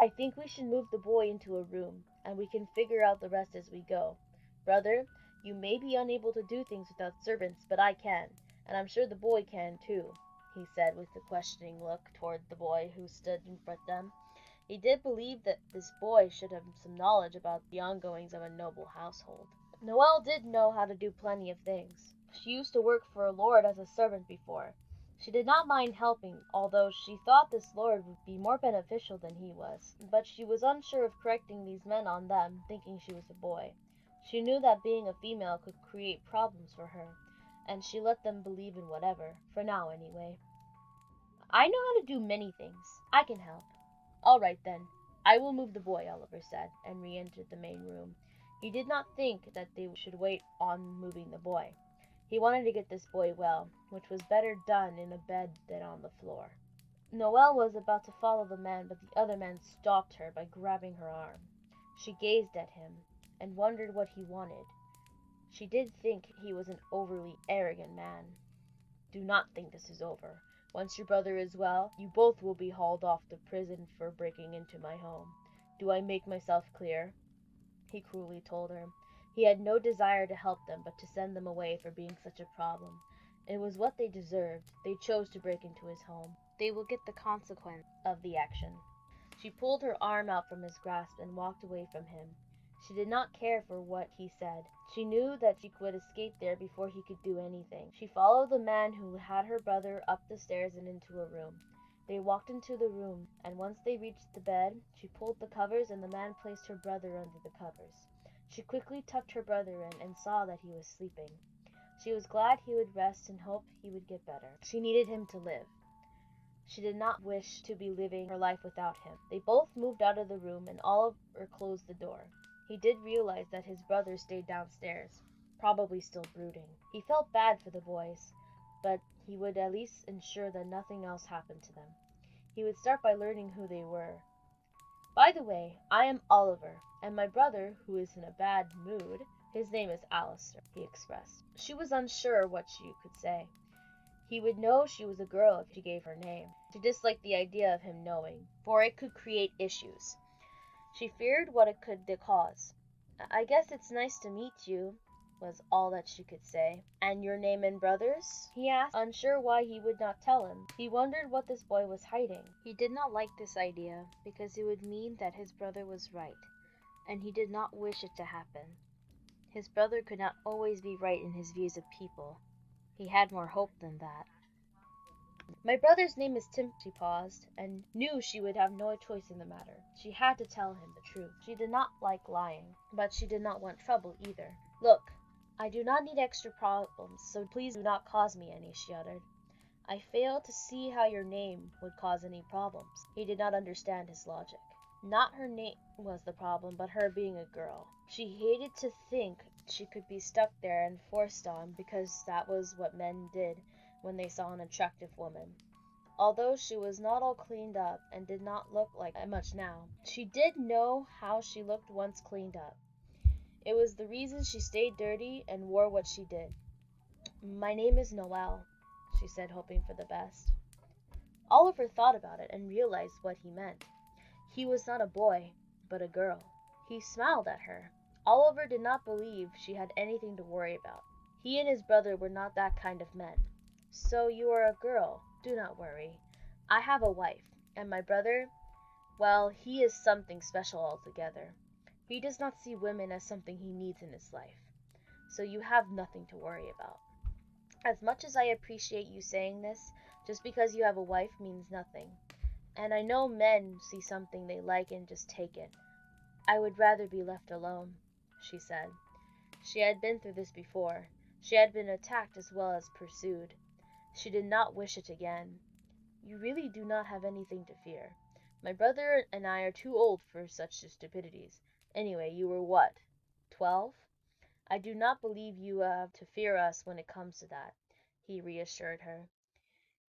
I think we should move the boy into a room, and we can figure out the rest as we go. Brother, you may be unable to do things without servants, but I can, and I'm sure the boy can too, he said with a questioning look toward the boy who stood in front of them. He did believe that this boy should have some knowledge about the ongoings of a noble household. Noelle did know how to do plenty of things. She used to work for a lord as a servant before. She did not mind helping, although she thought this lord would be more beneficial than he was. But she was unsure of correcting these men on them, thinking she was a boy. She knew that being a female could create problems for her, and she let them believe in whatever, for now anyway. I know how to do many things. I can help. All right, then. I will move the boy, Oliver said, and re-entered the main room. He did not think that they should wait on moving the boy. He wanted to get this boy well, which was better done in a bed than on the floor. Noelle was about to follow the man, but the other man stopped her by grabbing her arm. She gazed at him and wondered what he wanted. She did think he was an overly arrogant man. Do not think this is over. Once your brother is well, you both will be hauled off to prison for breaking into my home. Do I make myself clear? He cruelly told her. He had no desire to help them, but to send them away for being such a problem. It was what they deserved. They chose to break into his home. They will get the consequence of the action. She pulled her arm out from his grasp and walked away from him. She did not care for what he said. She knew that she would escape there before he could do anything. She followed the man who had her brother up the stairs and into a room. They walked into the room, and once they reached the bed, she pulled the covers and the man placed her brother under the covers. She quickly tucked her brother in and saw that he was sleeping. She was glad he would rest and hoped he would get better. She needed him to live. She did not wish to be living her life without him. They both moved out of the room, and Oliver closed the door. He did realize that his brother stayed downstairs, probably still brooding. He felt bad for the boys, but he would at least ensure that nothing else happened to them. He would start by learning who they were. By the way, I am Oliver, and my brother, who is in a bad mood, his name is Alistair, he expressed. She was unsure what she could say. He would know she was a girl if she gave her name. She disliked the idea of him knowing, for it could create issues. She feared what it could cause. I guess it's nice to meet you, was all that she could say. And your name and brother's? He asked, unsure why he would not tell him. He wondered what this boy was hiding. He did not like this idea, because it would mean that his brother was right, and he did not wish it to happen. His brother could not always be right in his views of people. He had more hope than that. My brother's name is Tim. She paused, and knew she would have no choice in the matter. She had to tell him the truth. She did not like lying, but she did not want trouble either. Look, I do not need extra problems, so please do not cause me any, she uttered. I fail to see how your name would cause any problems. He did not understand his logic. Not her name was the problem, but her being a girl. She hated to think she could be stuck there and forced on, because that was what men did when they saw an attractive woman. Although she was not all cleaned up and did not look like much now, she did know how she looked once cleaned up. It was the reason she stayed dirty and wore what she did. My name is Noelle, she said, hoping for the best. Oliver thought about it and realized what he meant. He was not a boy, but a girl. He smiled at her. Oliver did not believe she had anything to worry about. He and his brother were not that kind of men. So you are a girl. Do not worry. I have a wife, and my brother, well, he is something special altogether. He does not see women as something he needs in his life. So you have nothing to worry about. As much as I appreciate you saying this, just because you have a wife means nothing. And I know men see something they like and just take it. I would rather be left alone, she said. She had been through this before. She had been attacked as well as pursued. She did not wish it again. You really do not have anything to fear. My brother and I are too old for such stupidities. Anyway, you were what? 12? I do not believe you have to fear us when it comes to that, he reassured her.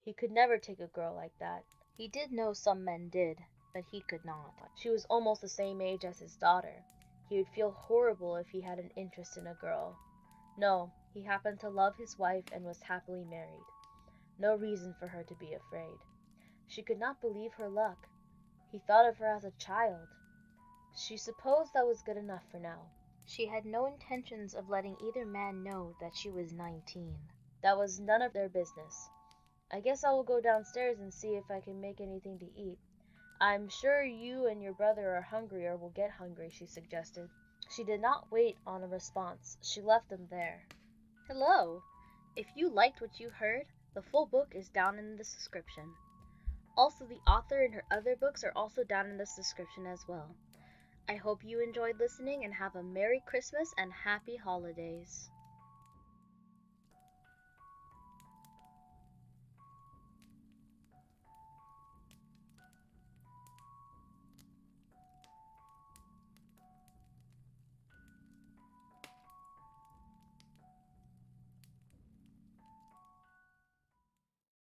He could never take a girl like that. He did know some men did, but he could not. She was almost the same age as his daughter. He would feel horrible if he had an interest in a girl. No, he happened to love his wife and was happily married. No reason for her to be afraid. She could not believe her luck. He thought of her as a child. She supposed that was good enough for now. She had no intentions of letting either man know that she was 19. That was none of their business. I guess I will go downstairs and see if I can make anything to eat. I'm sure you and your brother are hungry or will get hungry, she suggested. She did not wait on a response. She left them there. Hello! If you liked what you heard, the full book is down in the description. Also, the author and her other books are also down in the description as well. I hope you enjoyed listening and have a Merry Christmas and Happy Holidays.